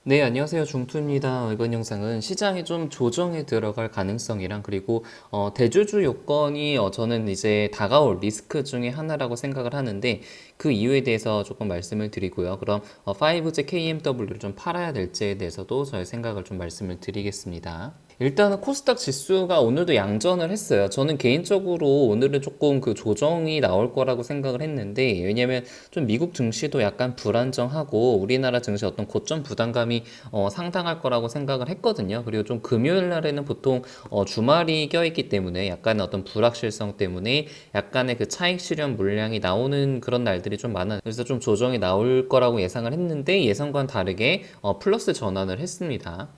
네, 안녕하세요. 중투입니다. 이번 영상은 시장에 좀 조정이 들어갈 가능성이랑 그리고 대주주 요건이 저는 이제 다가올 리스크 중에 하나라고 생각을 하는데 그 이유에 대해서 조금 말씀을 드리고요. 그럼 5제 KMW를 좀 팔아야 될지에 대해서도 저의 생각을 좀 말씀을 드리겠습니다. 일단은 코스닥 지수가 오늘도 양전을 했어요. 저는 개인적으로 오늘은 조금 그 조정이 나올 거라고 생각을 했는데, 왜냐면 좀 미국 증시도 약간 불안정하고 우리나라 증시 어떤 고점 부담감이 상당할 거라고 생각을 했거든요. 그리고 좀 금요일 날에는 보통 주말이 껴있기 때문에 약간의 어떤 불확실성 때문에 약간의 그 차익 실현 물량이 나오는 그런 날들이 좀 많아요. 그래서 좀 조정이 나올 거라고 예상을 했는데 예상과는 다르게 플러스 전환을 했습니다.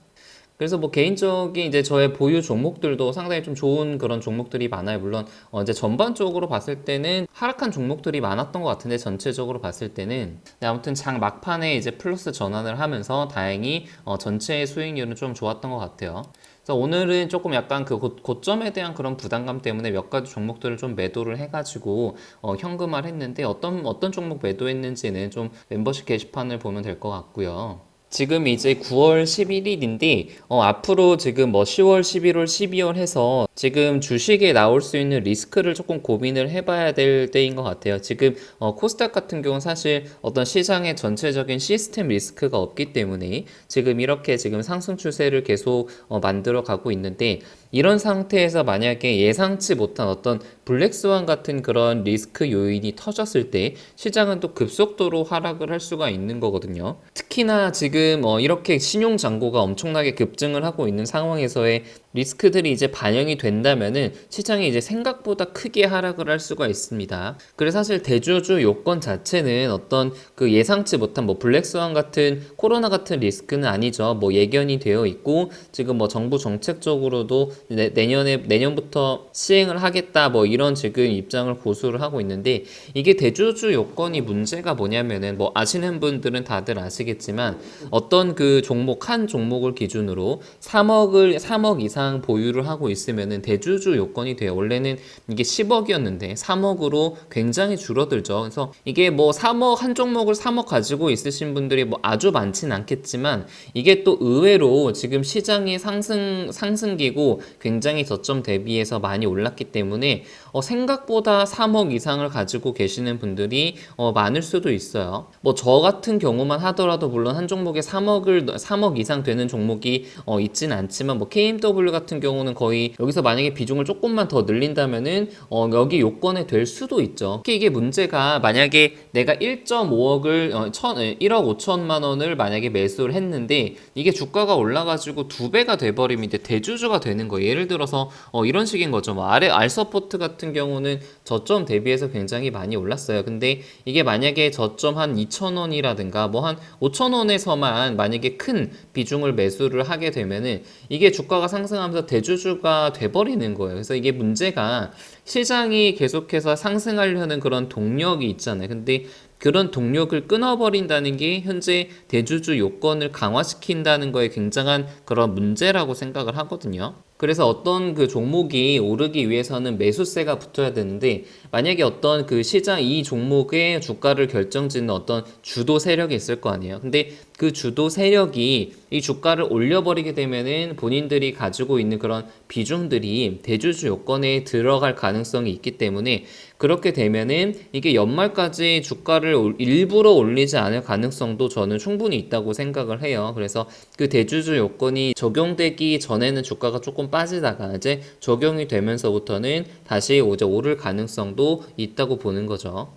그래서 뭐 개인적인 이제 저의 보유 종목들도 상당히 좀 좋은 그런 종목들이 많아요. 물론 이제 전반적으로 봤을 때는 하락한 종목들이 많았던 것 같은데 전체적으로 봤을 때는 네, 아무튼 장 막판에 이제 플러스 전환을 하면서 다행히 전체 수익률은 좀 좋았던 것 같아요. 그래서 오늘은 조금 약간 그 고점에 대한 그런 부담감 때문에 몇 가지 종목들을 좀 매도를 해가지고 현금화를 했는데 어떤 종목 매도했는지는 좀 멤버십 게시판을 보면 될 것 같고요. 지금 이제 9월 11일인데 앞으로 지금 뭐 10월, 11월, 12월 해서 지금 주식에 나올 수 있는 리스크를 조금 고민을 해봐야 될 때인 것 같아요. 지금 코스닥 같은 경우는 사실 어떤 시장의 전체적인 시스템 리스크가 없기 때문에 지금 이렇게 지금 상승 추세를 계속 만들어 가고 있는데 이런 상태에서 만약에 예상치 못한 어떤 블랙스완 같은 그런 리스크 요인이 터졌을 때 시장은 또 급속도로 하락을 할 수가 있는 거거든요. 특히나 지금 이렇게 신용 잔고가 엄청나게 급증을 하고 있는 상황에서의 리스크들이 이제 반영이 된다면은 시장이 이제 생각보다 크게 하락을 할 수가 있습니다. 그래서 사실 대주주 요건 자체는 어떤 그 예상치 못한 뭐 블랙스완 같은 코로나 같은 리스크는 아니죠. 뭐 예견이 되어 있고 지금 뭐 정부 정책적으로도 내년부터 시행을 하겠다 뭐 이런 지금 입장을 고수를 하고 있는데 이게 대주주 요건이 문제가 뭐냐면은 뭐 아시는 분들은 다들 아시겠지만 어떤 그 종목 한 종목을 기준으로 3억 이상 보유를 하고 있으면은 대주주 요건이 돼요. 원래는 이게 10억이었는데 3억으로 굉장히 줄어들죠. 그래서 이게 뭐 3억 한 종목을 3억 가지고 있으신 분들이 뭐 아주 많진 않겠지만 이게 또 의외로 지금 시장의 상승기고 굉장히 저점 대비해서 많이 올랐기 때문에 생각보다 3억 이상을 가지고 계시는 분들이 많을 수도 있어요. 뭐 저 같은 경우만 하더라도 물론 한 종목에 3억 이상 되는 종목이 있진 않지만 뭐 KMW 같은 경우는 거의 여기서 만약에 비중을 조금만 더 늘린다면은 여기 요건에 될 수도 있죠. 특히 이게 문제가 만약에 내가 1.5억을 1억 5천만 원을 만약에 매수를 했는데 이게 주가가 올라가지고 두 배가 돼버리면 이제 대주주가 되는 거예요. 예를 들어서 이런 식인 거죠. 뭐 아래 알서포트 같은 경우는 저점 대비해서 굉장히 많이 올랐어요. 근데 이게 만약에 저점 한 2,000원이라든가 뭐 한 5,000원에서만 만약에 큰 비중을 매수를 하게 되면은 이게 주가가 상승하면서 대주주가 돼버리는 거예요. 그래서 이게 문제가 시장이 계속해서 상승하려는 그런 동력이 있잖아요. 근데 그런 동력을 끊어버린다는 게 현재 대주주 요건을 강화시킨다는 거에 굉장한 그런 문제라고 생각을 하거든요. 그래서 어떤 그 종목이 오르기 위해서는 매수세가 붙어야 되는데 만약에 어떤 그 시장 이 종목의 주가를 결정짓는 어떤 주도 세력이 있을 거 아니에요. 근데 그 주도 세력이 이 주가를 올려버리게 되면은 본인들이 가지고 있는 그런 비중들이 대주주 요건에 들어갈 가능성이 있기 때문에 그렇게 되면은 이게 연말까지 주가를 일부러 올리지 않을 가능성도 저는 충분히 있다고 생각을 해요. 그래서 그 대주주 요건이 적용되기 전에는 주가가 조금 빠지다가 이제 적용이 되면서부터는 다시 이제 오를 가능성도 있다고 보는 거죠.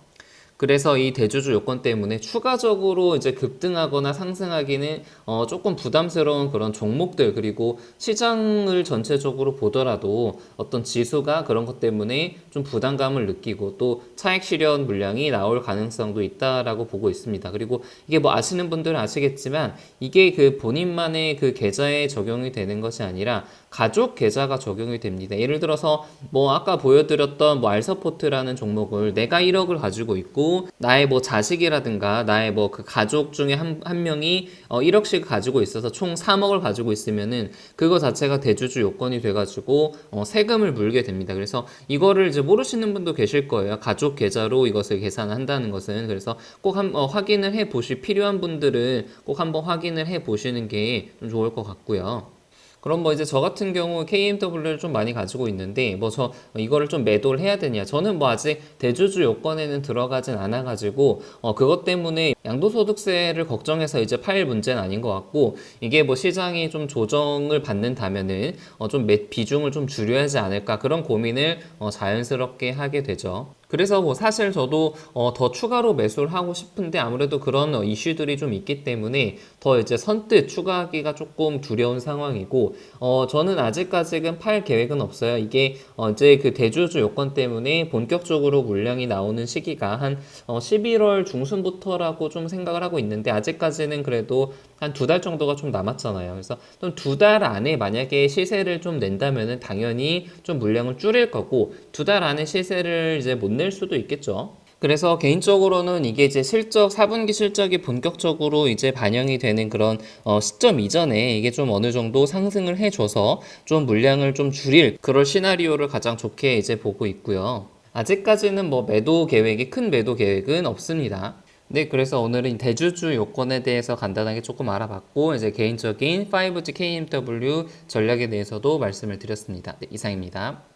그래서 이 대주주 요건 때문에 추가적으로 이제 급등하거나 상승하기는 조금 부담스러운 그런 종목들 그리고 시장을 전체적으로 보더라도 어떤 지수가 그런 것 때문에 좀 부담감을 느끼고 또 차익 실현 물량이 나올 가능성도 있다라고 보고 있습니다. 그리고 이게 뭐 아시는 분들은 아시겠지만 이게 그 본인만의 그 계좌에 적용이 되는 것이 아니라 가족 계좌가 적용이 됩니다. 예를 들어서 뭐 아까 보여드렸던 뭐 알서포트라는 종목을 내가 1억을 가지고 있고 그리고 나의 뭐 자식이라든가 나의 뭐 그 가족 중에 한 명이 1억씩 가지고 있어서 총 3억을 가지고 있으면은 그거 자체가 대주주 요건이 돼가지고 세금을 물게 됩니다. 그래서 이거를 이제 모르시는 분도 계실 거예요. 가족 계좌로 이것을 계산한다는 것은. 그래서 꼭 확인을 해 보실 필요한 분들은 꼭 한번 확인을 해 보시는 게 좀 좋을 것 같고요. 그럼 뭐 이제 저 같은 경우 KMW를 좀 많이 가지고 있는데 뭐 저 이거를 좀 매도를 해야 되냐, 저는 뭐 아직 대주주 요건에는 들어가진 않아 가지고 그것 때문에 양도소득세를 걱정해서 이제 팔 문제는 아닌 것 같고, 이게 뭐 시장이 좀 조정을 받는다면은 좀 비중을 좀 줄여야 하지 않을까, 그런 고민을 자연스럽게 하게 되죠. 그래서 뭐 사실 저도 더 추가로 매수를 하고 싶은데 아무래도 그런 이슈들이 좀 있기 때문에 더 이제 선뜻 추가하기가 조금 두려운 상황이고, 저는 아직까지는 팔 계획은 없어요. 이게 이제 그 대주주 요건 때문에 본격적으로 물량이 나오는 시기가 한 11월 중순부터라고 좀 생각을 하고 있는데, 아직까지는 그래도 한 2달 정도가 좀 남았잖아요. 그래서 좀 2달 안에 만약에 시세를 좀 낸다면은 당연히 좀 물량을 줄일 거고, 2달 안에 시세를 이제 못 낼 수도 있겠죠. 그래서 개인적으로는 이게 이제 4분기 실적이 본격적으로 이제 반영이 되는 그런 시점 이전에 이게 좀 어느 정도 상승을 해줘서 좀 물량을 좀 줄일 그럴 시나리오를 가장 좋게 이제 보고 있고요. 아직까지는 뭐 큰 매도 계획은 없습니다. 네, 그래서 오늘은 대주주 요건에 대해서 간단하게 조금 알아봤고, 이제 개인적인 5G KMW 전략에 대해서도 말씀을 드렸습니다. 네, 이상입니다.